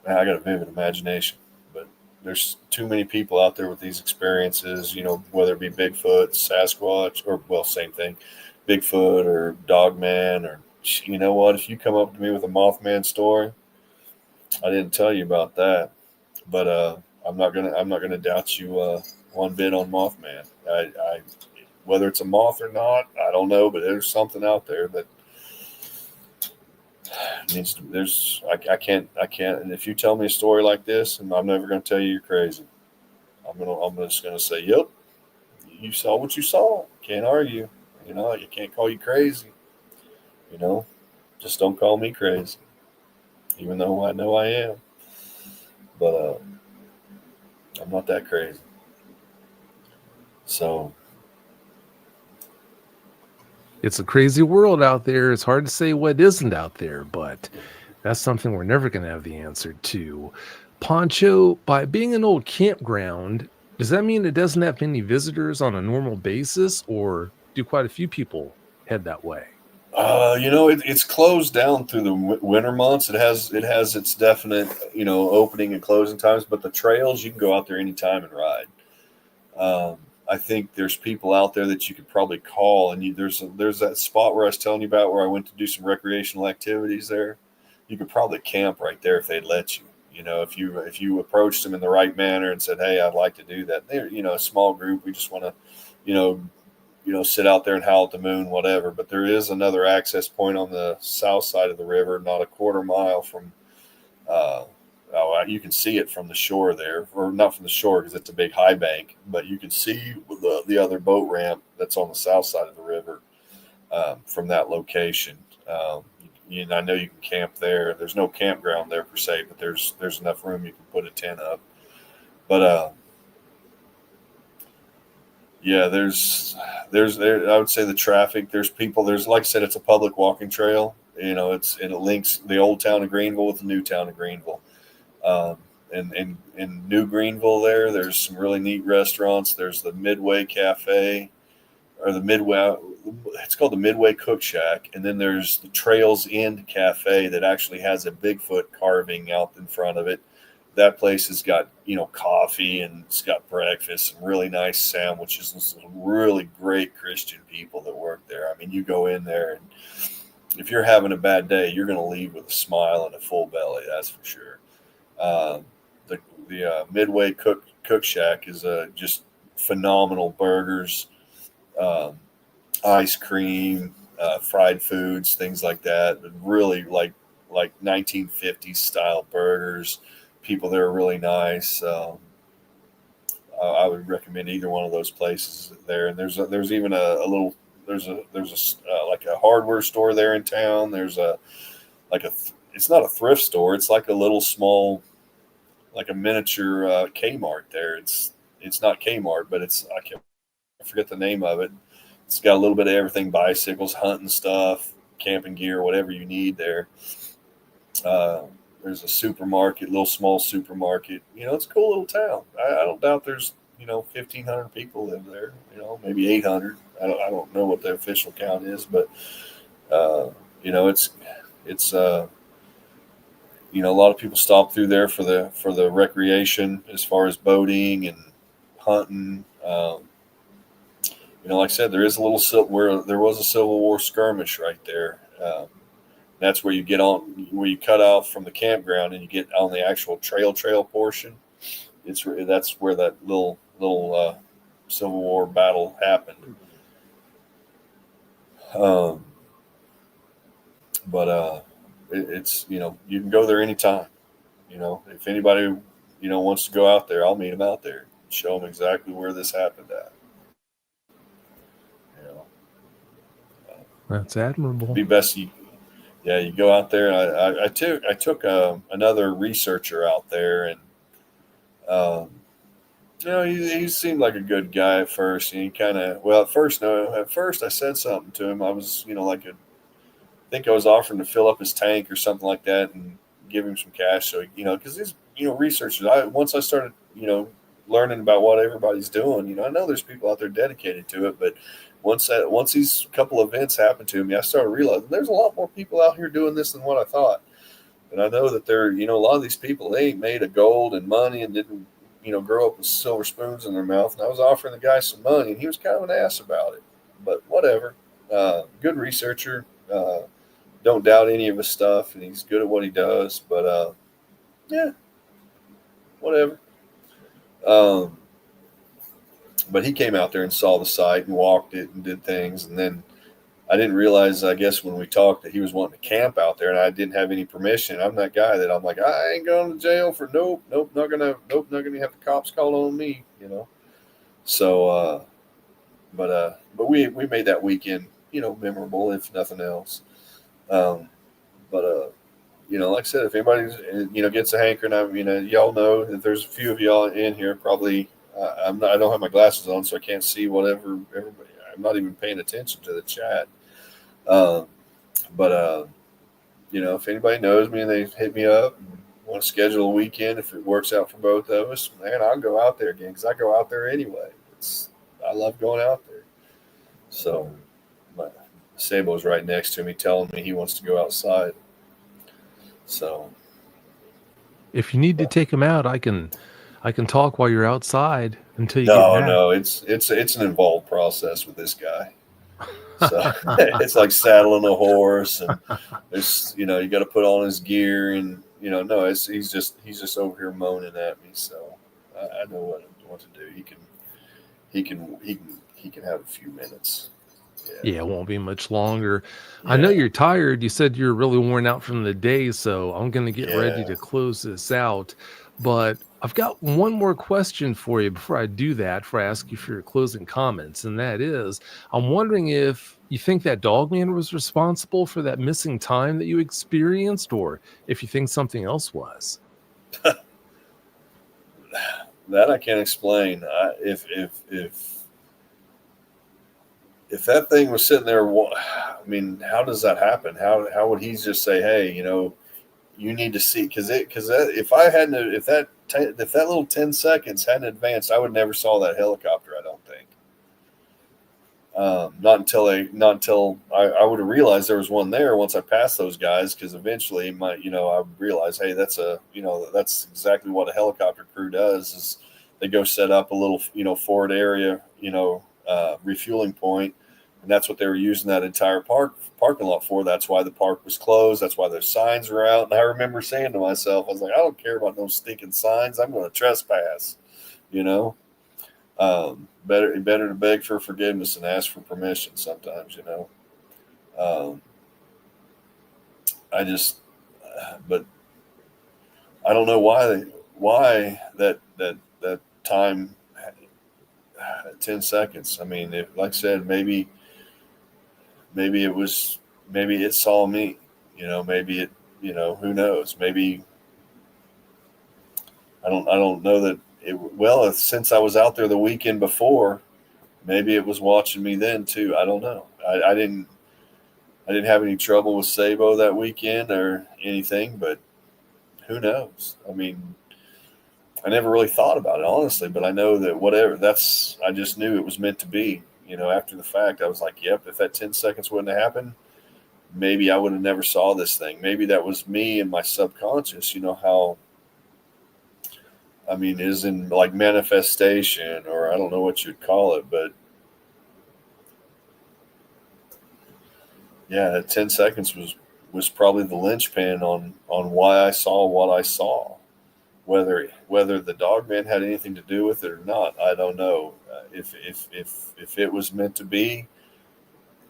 man, I got a vivid imagination. But there's too many people out there with these experiences, whether it be Bigfoot, Sasquatch, or, well, same thing, Bigfoot or Dogman, or, you know what? If you come up to me with a Mothman story, I didn't tell you about that. But I'm not gonna doubt you one bit on Mothman. I whether it's a moth or not, I don't know, but there's something out there that needs to. I can't. And if you tell me a story like this, and I'm never gonna tell you you're crazy. I'm just gonna say, yep, you saw what you saw. Can't argue. You can't call you crazy. You know, just don't call me crazy, even though I know I am. But I'm not that crazy. So It's a crazy world out there. It's hard to say what isn't out there, but that's something we're never going to have the answer to. Poncho, by being an old campground, does that mean it doesn't have many visitors on a normal basis, or do quite a few people head that way? it's closed down through the winter months. It has its definite opening and closing times, but the trails you can go out there anytime and ride. I think there's people out there that you could probably call, and there's that spot where I was telling you about where I went to do some recreational activities there. You could probably camp right there if they'd let you. If you approached them in the right manner and said, "Hey, I'd like to do that." They're a small group. We just want to, you know, sit out there and howl at the moon, whatever. But there is another access point on the south side of the river, not a quarter mile from. Uh, you can see it from the shore there, or not from the shore because it's a big high bank, but you can see the other boat ramp that's on the south side of the river from that location. I know you can camp there. There's no campground there per se, but there's enough room you can put a tent up. But yeah, there. I would say the traffic. There's people. There's, like I said, it's a public walking trail. It links the old town of Greenville with the new town of Greenville. And in New Greenville, there's some really neat restaurants. There's the Midway Cafe, or the Midway. It's called the Midway Cook Shack, and then there's the Trails End Cafe that actually has a Bigfoot carving out in front of it. That place has got coffee, and it's got breakfast, some really nice sandwiches, and some really great Christian people that work there. I mean, you go in there, and if you're having a bad day, you're going to leave with a smile and a full belly. That's for sure. The Midway Cook Shack is just phenomenal burgers, ice cream, fried foods, things like that. But really like 1950s style burgers. People there are really nice. I would recommend either one of those places there. And there's even a little like a hardware store there in town. There's it's not a thrift store. It's like a little small, like a miniature Kmart there. It's not Kmart, but I forget the name of it. It's got a little bit of everything: bicycles, hunting stuff, camping gear, whatever you need there. There's a supermarket, little small supermarket. It's a cool little town. I don't doubt there's 1,500 people live there. Maybe 800. I don't know what the official count is, but it's a lot of people stop through there for the recreation as far as boating and hunting. Like I said, there is a little where there was a Civil War skirmish right there. That's where you get on, where you cut off from the campground and you get on the actual trail portion. That's where that little Civil War battle happened. But it's you can go there anytime. If anybody wants to go out there, I'll meet them out there, show them exactly where this happened at. That's admirable. Be best you go out there. I took another researcher out there, and he seemed like a good guy at first. And he kind of, at first I said something to him. I was I think I was offering to fill up his tank or something like that and give him some cash. So because these researchers, once I started learning about what everybody's doing, I know there's people out there dedicated to it, but once these couple events happened to me, I started realizing there's a lot more people out here doing this than what I thought. And I know that they're, a lot of these people, they ain't made of gold and money and didn't, grow up with silver spoons in their mouth. And I was offering the guy some money, and he was kind of an ass about it. But whatever. Good researcher. Don't doubt any of his stuff, and he's good at what he does. But yeah, whatever. But he came out there and saw the site and walked it and did things, and then I didn't realize, I guess, when we talked that he was wanting to camp out there, and I didn't have any permission. I'm that guy that I'm like, I ain't going to jail for not gonna have the cops call on me, So, but we made that weekend, memorable if nothing else. But like I said, if anybody gets a hankering, y'all know that there's a few of y'all in here probably. I don't have my glasses on, so I can't see whatever everybody. I'm not even paying attention to the chat. But if anybody knows me and they hit me up and want to schedule a weekend, if it works out for both of us, man, I'll go out there again because I go out there anyway. I love going out there. So Sabot's right next to me telling me he wants to go outside. So if you need to take him out, I can talk while you're outside until you get back. No, it's an involved process with this guy. So it's like saddling a horse, and there's you got to put on his gear, and no, he's just over here moaning at me. So I know what to do. He can have a few minutes. Yeah, it won't be much longer. Yeah. I know you're tired. You said you're really worn out from the day, so I'm going to get ready to close this out. But I've got one more question for you before I do that, before I ask you for your closing comments. And that is, I'm wondering if you think that Dogman was responsible for that missing time that you experienced, or if you think something else was. That I can't explain. If that thing was sitting there, I mean, how does that happen? How would he just say, hey, you need to see, because if that little 10 seconds hadn't advanced, I would never saw that helicopter. I don't think. Not until I would have realized there was one there once I passed those guys, because eventually I would realize, hey, that's exactly what a helicopter crew does, is they go set up a little forward area refueling point, and that's what they were using that entire parking lot for. That's why the park was closed. That's why those signs were out. And I remember saying to myself, I was like, I don't care about those stinking signs. I'm going to trespass. Better to beg for forgiveness than ask for permission sometimes. But I don't know why that time, 10 seconds. I mean, like I said, maybe it saw me, maybe it, who knows? Maybe I don't know that since I was out there the weekend before, maybe it was watching me then too. I don't know. I didn't have any trouble with Sabot that weekend or anything, but who knows? I mean, I never really thought about it, honestly, but I know that I just knew it was meant to be. After the fact, I was like, yep, if that 10 seconds wouldn't have happened, maybe I would have never saw this thing. Maybe that was me and my subconscious, how, I mean, is in like manifestation, or I don't know what you'd call it, but yeah, that 10 seconds was probably the linchpin on why I saw what I saw. Whether the Dogman had anything to do with it or not, I don't know. If it was meant to be,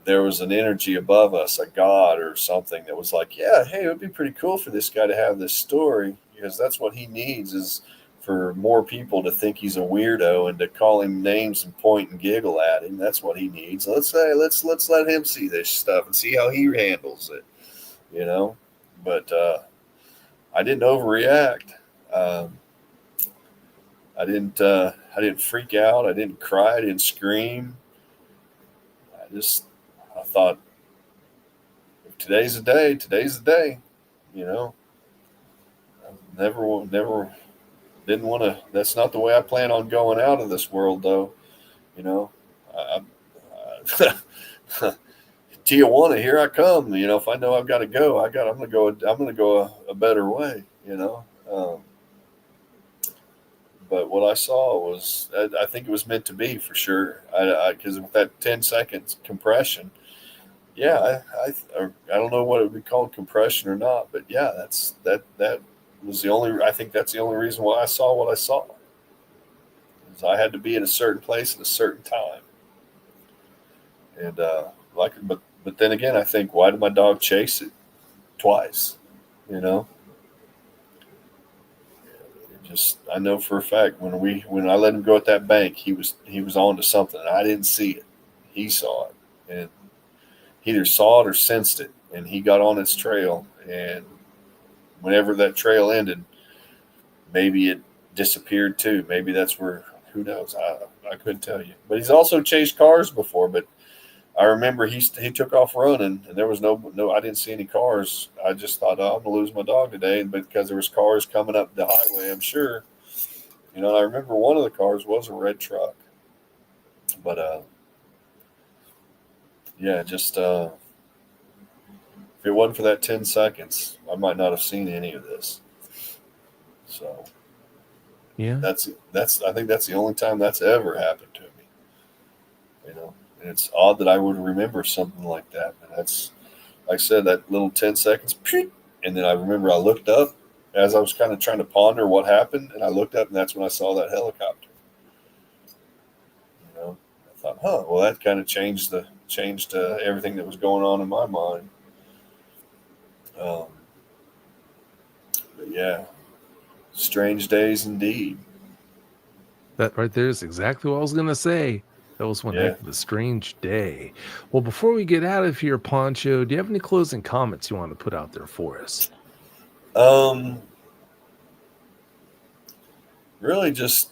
there was an energy above us, a God or something, that was like, yeah, hey, it would be pretty cool for this guy to have this story, because that's what he needs, is for more people to think he's a weirdo and to call him names and point and giggle at him. That's what he needs. Let's let him see this stuff and see how he handles it, But I didn't overreact. I didn't freak out. I didn't cry. I didn't scream. I thought, if today's the day. Today's the day. Never didn't want to. That's not the way I plan on going out of this world, though. Tijuana, here I come. If I know I've got to go, I'm gonna go a better way. But what I saw was, I think it was meant to be for sure. Because with that 10 seconds compression, yeah, I don't know what it would be called, compression or not, but yeah, that was I think that's the only reason why I saw what I saw. Is I had to be in a certain place at a certain time, and but then again, I think, why did my dog chase it twice? You know, I know for a fact when I let him go at that bank, he was on to something. I didn't see it. He saw it, and he either saw it or sensed it, and he got on its trail. And whenever that trail ended, maybe it disappeared too. Maybe that's where. Who knows? I couldn't tell you. But he's also chased cars before. But I remember he took off running, and there was no. I didn't see any cars. I just thought, oh, I'm gonna lose my dog today, but because there was cars coming up the highway, I'm sure. And I remember one of the cars was a red truck. But yeah, just if it wasn't for that 10 seconds, I might not have seen any of this. So Yeah. I think that's the only time that's ever happened to me. And it's odd that I would remember something like that. But that's, like I said, that little 10 seconds, and then I remember I looked up as I was kind of trying to ponder what happened, and I looked up, and that's when I saw that helicopter. I thought, well, that kind of changed everything that was going on in my mind. But yeah, strange days indeed. That right there is exactly what I was going to say. That was one heck of a strange day. Well, before we get out of here, Poncho, do you have any closing comments you want to put out there for us? Really just,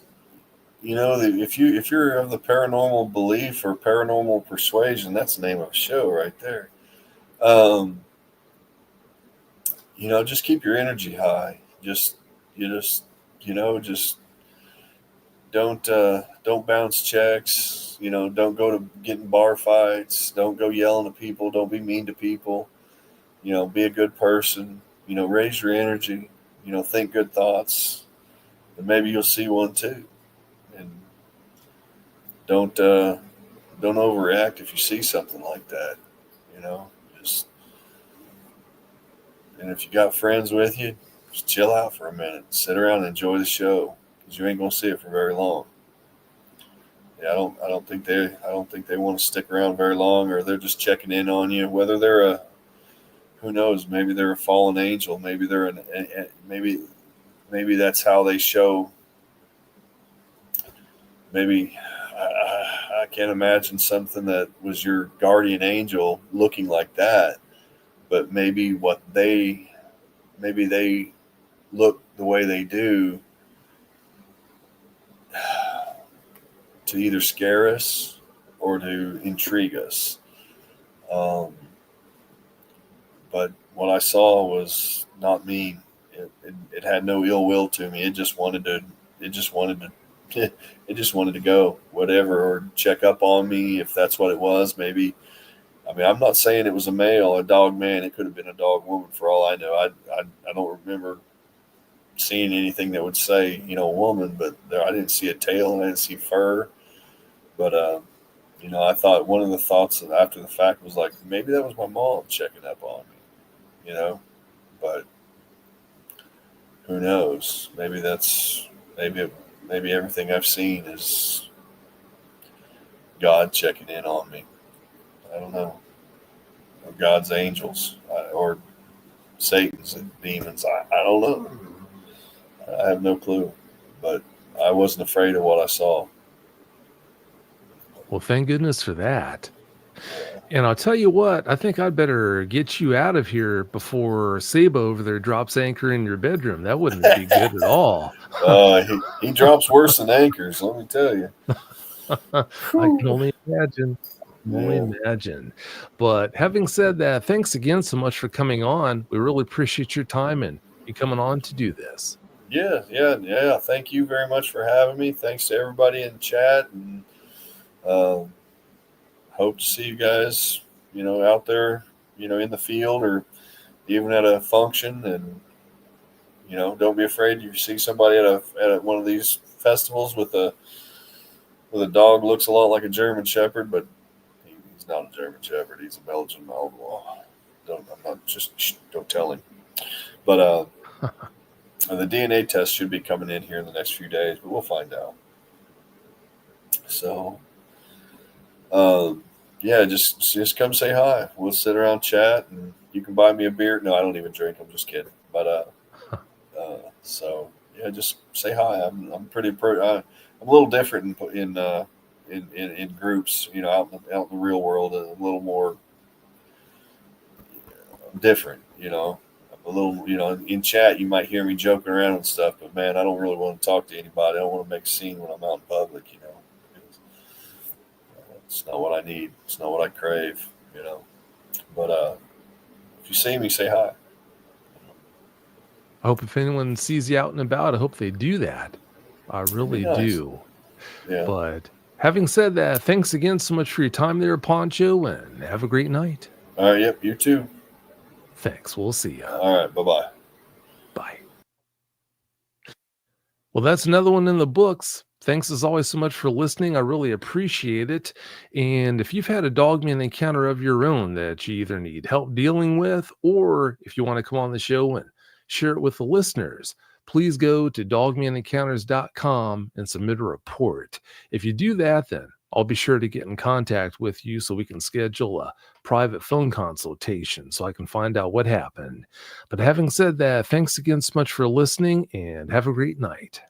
if you're of the paranormal belief or paranormal persuasion, that's the name of a show right there. Just keep your energy high. Just don't bounce checks. Don't go to get in bar fights. Don't go yelling at people. Don't be mean to people. Be a good person. Raise your energy. Think good thoughts, and maybe you'll see one too. And don't overreact if you see something like that. Just, and if you got friends with you, just chill out for a minute, sit around and enjoy the show, because you ain't gonna see it for very long. Yeah, I don't think they want to stick around very long, or they're just checking in on you. Whether they're who knows, maybe they're a fallen angel, maybe maybe that's how they show. Maybe I can't imagine something that was your guardian angel looking like that, but maybe they look the way they do to either scare us or to intrigue us. But what I saw was not mean. It had no ill will to me. It just wanted to it just wanted to go, whatever, or check up on me if that's what it was. Maybe, I'm not saying it was a male, a dog man. It could have been a dog woman for all I know. I don't remember seeing anything that would say, woman, but I didn't see a tail and I didn't see fur. But, I thought one of the thoughts after the fact was like, maybe that was my mom checking up on me, but who knows? Maybe maybe everything I've seen is God checking in on me. I don't know. Or God's angels, or Satan's demons. I don't know. I have no clue. But I wasn't afraid of what I saw. Well, thank goodness for that. And I'll tell you what, I think I'd better get you out of here before Sabot over there drops anchor in your bedroom. That wouldn't be good at all. He drops worse than anchors, let me tell you. I can only imagine. Only imagine. But having said that, thanks again so much for coming on. We really appreciate your time and you coming on to do this. Yeah. Thank you very much for having me. Thanks to everybody in chat, and hope to see you guys, out there, in the field or even at a function. And don't be afraid if you see somebody at one of these festivals with a dog looks a lot like a German Shepherd, but he's not a German Shepherd. He's a Belgian Malinois. Don't tell him. But the DNA test should be coming in here in the next few days, but we'll find out. So, yeah, just come say hi. We'll sit around, chat, and you can buy me a beer. No, I don't even drink. I'm just kidding. But so yeah, just say hi. I'm I'm a little different in groups. Out in the real world, a little more different. A little, in chat, you might hear me joking around and stuff, but man, I don't really want to talk to anybody. I don't want to make a scene when I'm out in public, It's not what I need. It's not what I crave, But if you see me, say hi. I hope if anyone sees you out and about, I hope they do that. I really do. Yeah. But having said that, thanks again so much for your time there, Poncho, and have a great night. All right. Yep. You too. Thanks. We'll see you. All right. Bye-bye. Bye. Well, that's another one in the books. Thanks as always so much for listening. I really appreciate it. And if you've had a Dogman encounter of your own that you either need help dealing with, or if you want to come on the show and share it with the listeners, please go to dogmanencounters.com and submit a report. If you do that, then I'll be sure to get in contact with you so we can schedule a private phone consultation so I can find out what happened. But having said that, thanks again so much for listening and have a great night.